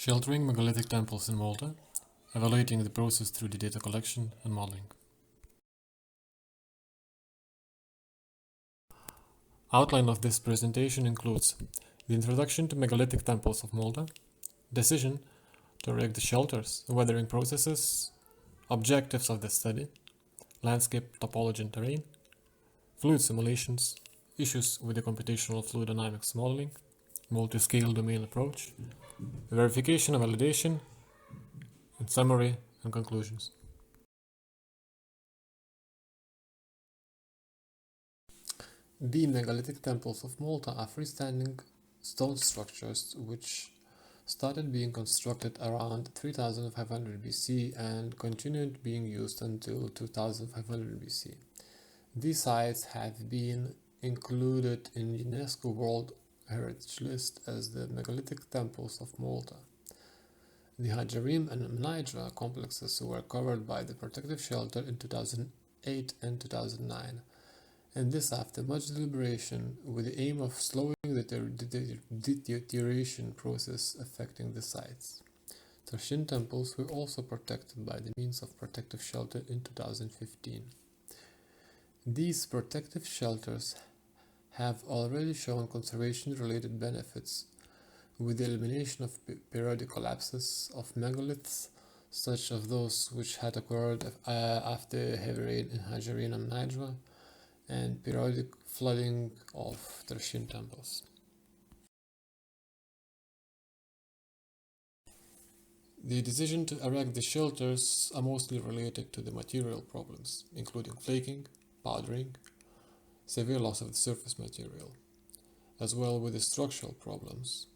Sheltering megalithic temples in Malta, evaluating the process through the data collection and modeling. Outline of this presentation includes the introduction to megalithic temples of Malta, decision to erect the shelters, weathering processes, objectives of the study, landscape topology and terrain, fluid simulations, issues with the computational fluid dynamics modeling, multi-scale domain approach, verification and validation, and summary and conclusions. The megalithic temples of Malta are freestanding stone structures which started being constructed around 3500 BC and continued being used until 2500 BC. These sites have been included in UNESCO World Heritage List as the megalithic temples of Malta. The Hajarim and Mnidra complexes were covered by the protective shelter in 2008 and 2009, and this after much deliberation with the aim of slowing the deterioration process affecting the sites. Tarshin temples were also protected by the means of protective shelter in 2015. These protective shelters have already shown conservation-related benefits with the elimination of periodic collapses of megaliths, such as those which had occurred after heavy rain in Hajarim and Mnidra, and periodic flooding of Tarshin temples. The decision to erect the shelters are mostly related to the material problems, including flaking, powdering, severe loss of the surface material, as well with the structural problems,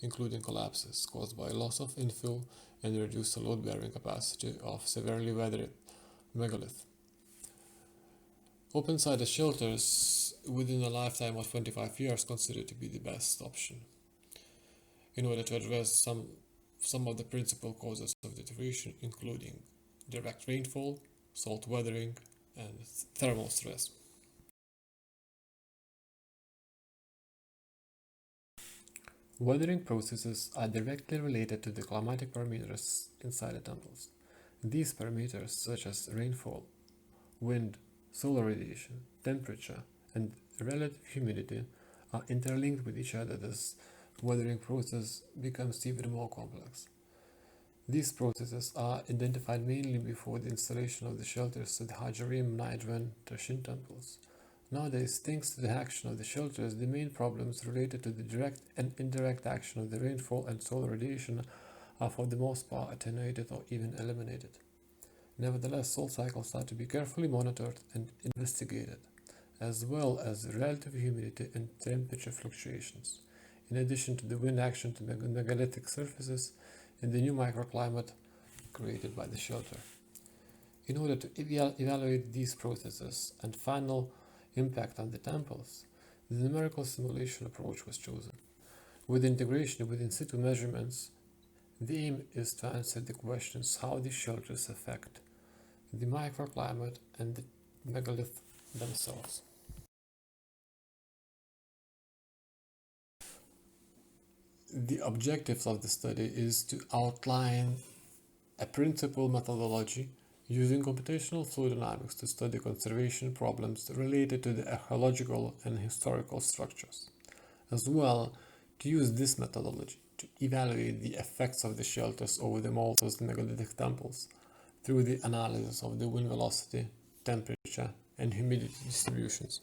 including collapses caused by loss of infill and reduced load-bearing capacity of severely weathered megalith. Open-sided shelters within a lifetime of 25 years considered to be the best option in order to address some of the principal causes of deterioration, including direct rainfall, salt weathering, and thermal stress. Weathering processes are directly related to the climatic parameters inside the temples. These parameters, such as rainfall, wind, solar radiation, temperature, and relative humidity, are interlinked with each other. This weathering process becomes even more complex. These processes are identified mainly before the installation of the shelters at the Hajarim, Mnidra, and Tarshin temples. Nowadays, thanks to the action of the shelters, the main problems related to the direct and indirect action of the rainfall and solar radiation are for the most part attenuated or even eliminated. Nevertheless, soil cycles are to be carefully monitored and investigated, as well as relative humidity and temperature fluctuations, in addition to the wind action to megalithic surfaces and the new microclimate created by the shelter. In order to evaluate these processes and final impact on the temples, the numerical simulation approach was chosen. With integration with in situ measurements, the aim is to answer the questions how these shelters affect the microclimate and the megalith themselves. The objectives of the study is to outline a principal methodology using computational fluid dynamics to study conservation problems related to the archaeological and historical structures, as well to use this methodology to evaluate the effects of the shelters over the Malta's megalithic temples through the analysis of the wind velocity, temperature, and humidity distributions.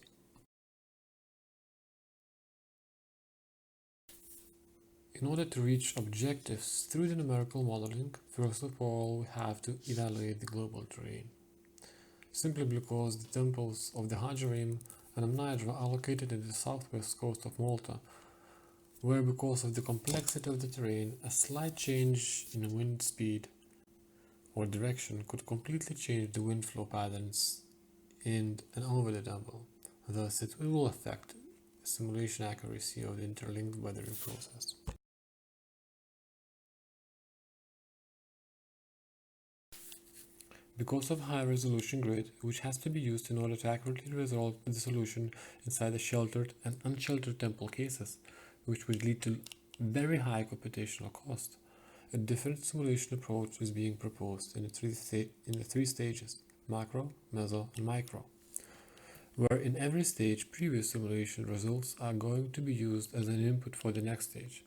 In order to reach objectives through the numerical modeling, first of all, we have to evaluate the global terrain. Simply because the temples of the Hajarim and Mnidra are located in the southwest coast of Malta, where because of the complexity of the terrain, a slight change in wind speed or direction could completely change the wind flow patterns in and over the temple. Thus, it will affect the simulation accuracy of the interlinked weathering process. Because of high resolution grid, which has to be used in order to accurately resolve the solution inside the sheltered and unsheltered temple cases, which would lead to very high computational cost, a different simulation approach is being proposed in the three stages: macro, meso, and micro, where in every stage previous simulation results are going to be used as an input for the next stage.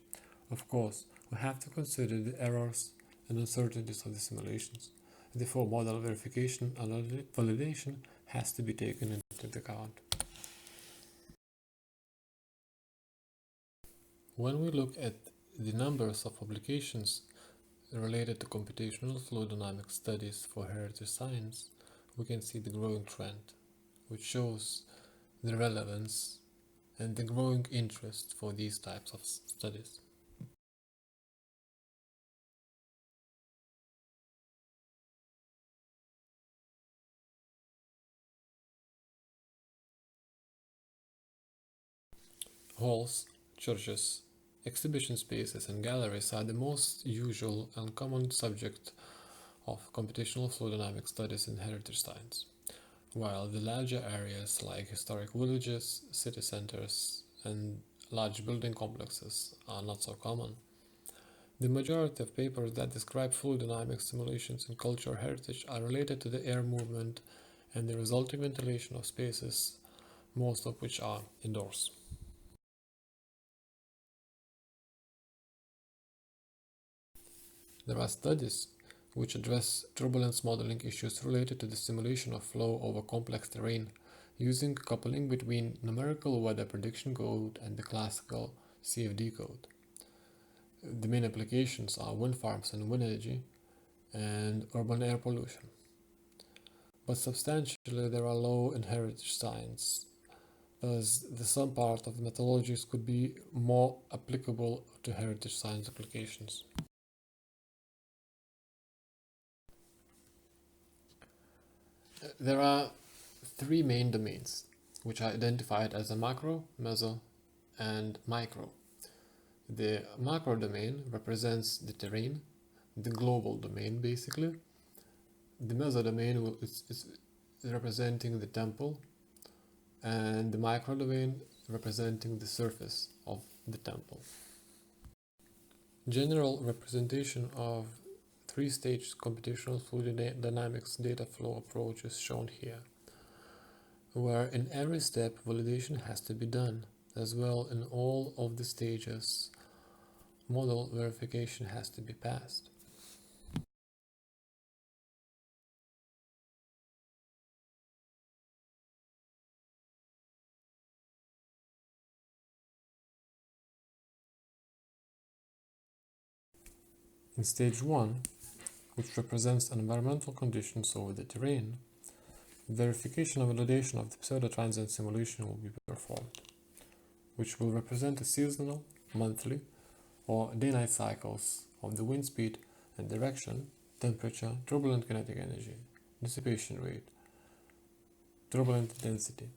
Of course, we have to consider the errors and uncertainties of the simulations. Therefore, model verification and validation has to be taken into account. When we look at the numbers of publications related to computational fluid dynamics studies for heritage science, we can see the growing trend, which shows the relevance and the growing interest for these types of studies. Halls, churches, exhibition spaces, and galleries are the most usual and common subject of computational fluid dynamics studies in heritage science, while the larger areas like historic villages, city centers, and large building complexes are not so common. The majority of papers that describe fluid dynamics simulations in cultural heritage are related to the air movement and the resulting ventilation of spaces, most of which are indoors. There are studies which address turbulence modeling issues related to the simulation of flow over complex terrain using coupling between numerical weather prediction code and the classical CFD code. The main applications are wind farms and wind energy and urban air pollution. But substantially there are low in heritage science, as the some part of the methodologies could be more applicable to heritage science applications. There are three main domains, which are identified as a macro, meso, and micro. The macro domain represents the terrain, the global domain basically. The meso domain is representing the temple, and the micro domain representing the surface of the temple. General representation of three-stage computational fluid dynamics data flow approach is shown here, where in every step validation has to be done. As well, in all of the stages, model verification has to be passed. In stage 1, which represents environmental conditions over the terrain, verification and validation of the pseudo-transient simulation will be performed, which will represent the seasonal, monthly, or day-night cycles of the wind speed and direction, temperature, turbulent kinetic energy, dissipation rate, turbulent density.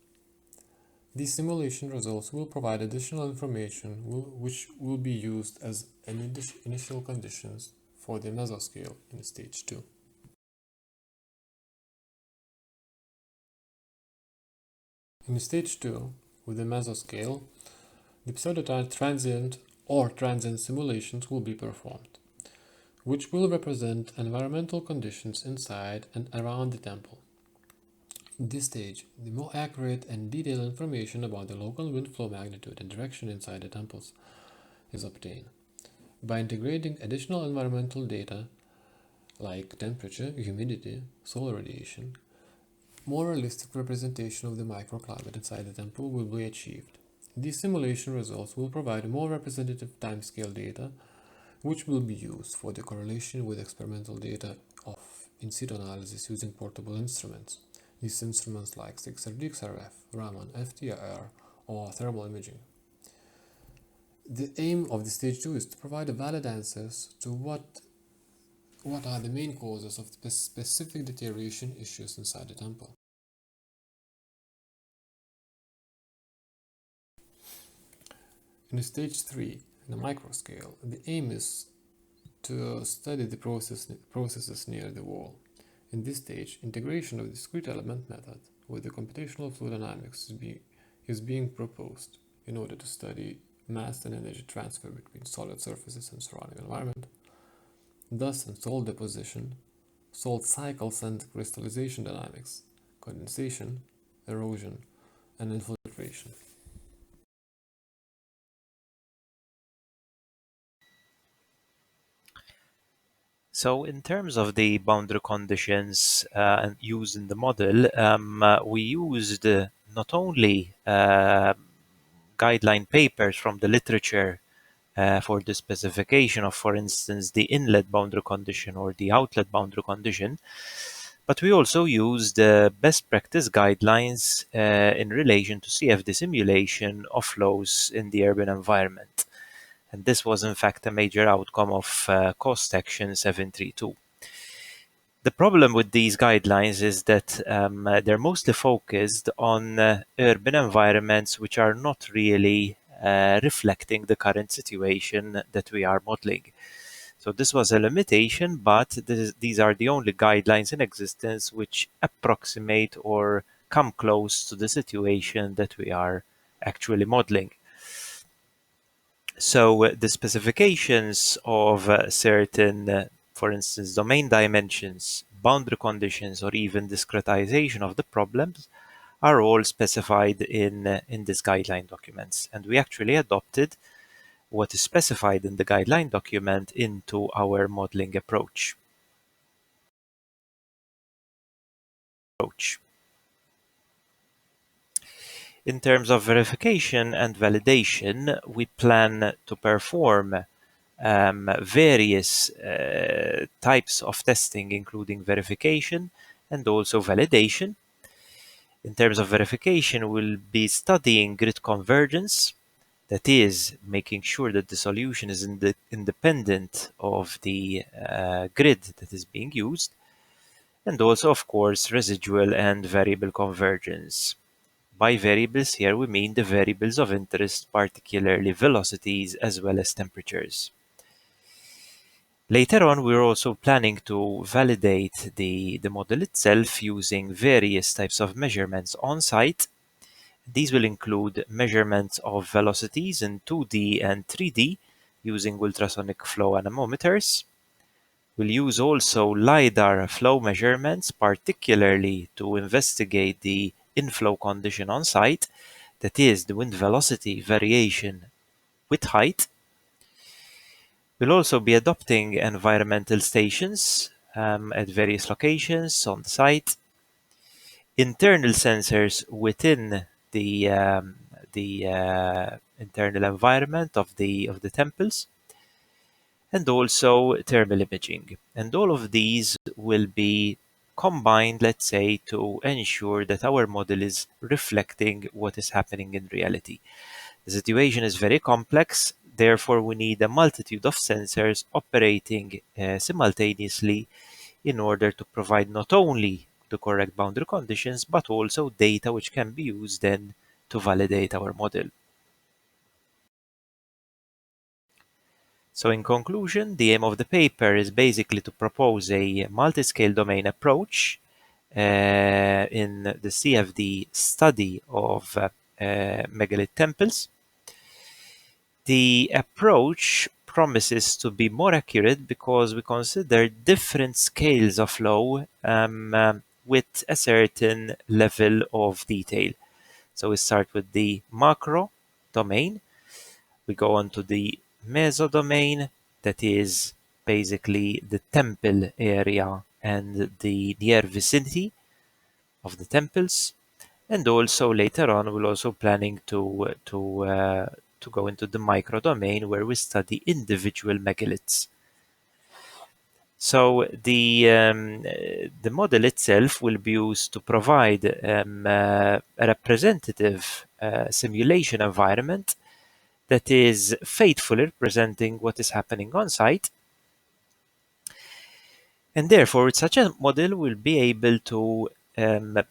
These simulation results will provide additional information which will be used as initial conditions for the mesoscale in stage 2. In stage 2, with the mesoscale, the pseudo-transient or transient simulations will be performed, which will represent environmental conditions inside and around the temple. In this stage, the more accurate and detailed information about the local wind flow magnitude and direction inside the temples is obtained. By integrating additional environmental data like temperature, humidity, solar radiation, more realistic representation of the microclimate inside the temple will be achieved. These simulation results will provide more representative timescale data, which will be used for the correlation with experimental data of in situ analysis using portable instruments. These instruments like 6RD XRF, Raman, FTIR, or thermal imaging. The aim of the stage 2 is to provide valid answers to what are the main causes of the specific deterioration issues inside the temple. In stage 3, in the microscale, the aim is to study the processes near the wall. In this stage, integration of the discrete element method with the computational fluid dynamics is being proposed in order to study mass and energy transfer between solid surfaces and surrounding environment. Thus, in salt deposition, salt cycles and crystallization dynamics, condensation, erosion, and infiltration. So in terms of the boundary conditions used in the model, we used not only guideline papers from the literature for the specification of, for instance, the inlet boundary condition or the outlet boundary condition, but we also used best practice guidelines in relation to CFD simulation of flows in the urban environment. And this was in fact a major outcome of cost action 732. The problem with these guidelines is that they're mostly focused on urban environments which are not really reflecting the current situation that we are modeling. So this was a limitation, but these are the only guidelines in existence which approximate or come close to the situation that we are actually modeling. So the specifications of certain, for instance, domain dimensions, boundary conditions, or even discretization of the problems are all specified in these guideline documents. And we actually adopted what is specified in the guideline document into our modeling approach. In terms of verification and validation, we plan to perform various types of testing, including verification and also validation. In terms of verification, we'll be studying grid convergence, that is, making sure that the solution is independent of the grid that is being used, and also, of course, residual and variable convergence. By variables here we mean the variables of interest, particularly velocities as well as temperatures. Later on, we're also planning to validate the model itself using various types of measurements on site. These will include measurements of velocities in 2D and 3D using ultrasonic flow anemometers. We'll use also LiDAR flow measurements, particularly to investigate the inflow condition on site, that is, the wind velocity variation with height. We'll also be adopting environmental stations at various locations on the site, internal sensors within the internal environment of the temples, and also thermal imaging. And all of these will be combined, let's say, to ensure that our model is reflecting what is happening in reality. The situation is very complex, therefore we need a multitude of sensors operating simultaneously in order to provide not only the correct boundary conditions, but also data which can be used then to validate our model. So in conclusion, the aim of the paper is basically to propose a multi-scale domain approach in the CFD study of megalith temples. The approach promises to be more accurate because we consider different scales of flow with a certain level of detail. So we start with the macro domain, we go on to the meso domain, that is basically the temple area and the near vicinity of the temples. And also later on, we're also planning to go into the micro domain where we study individual megaliths. So the model itself will be used to provide a representative simulation environment that is faithfully representing what is happening on site. And therefore, such a model will be able to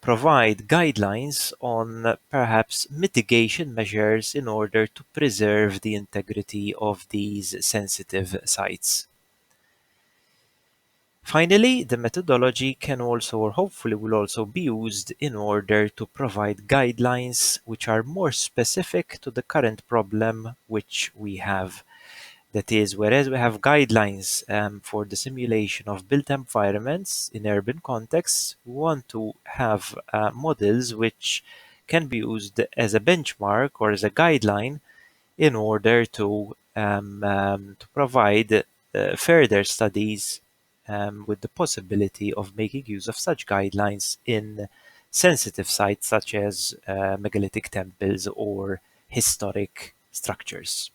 provide guidelines on perhaps mitigation measures in order to preserve the integrity of these sensitive sites. Finally, the methodology can also, or hopefully will also be used in order to provide guidelines which are more specific to the current problem which we have. That is, whereas we have guidelines for the simulation of built environments in urban contexts, we want to have models which can be used as a benchmark or as a guideline in order to provide further studies with the possibility of making use of such guidelines in sensitive sites such as megalithic temples or historic structures.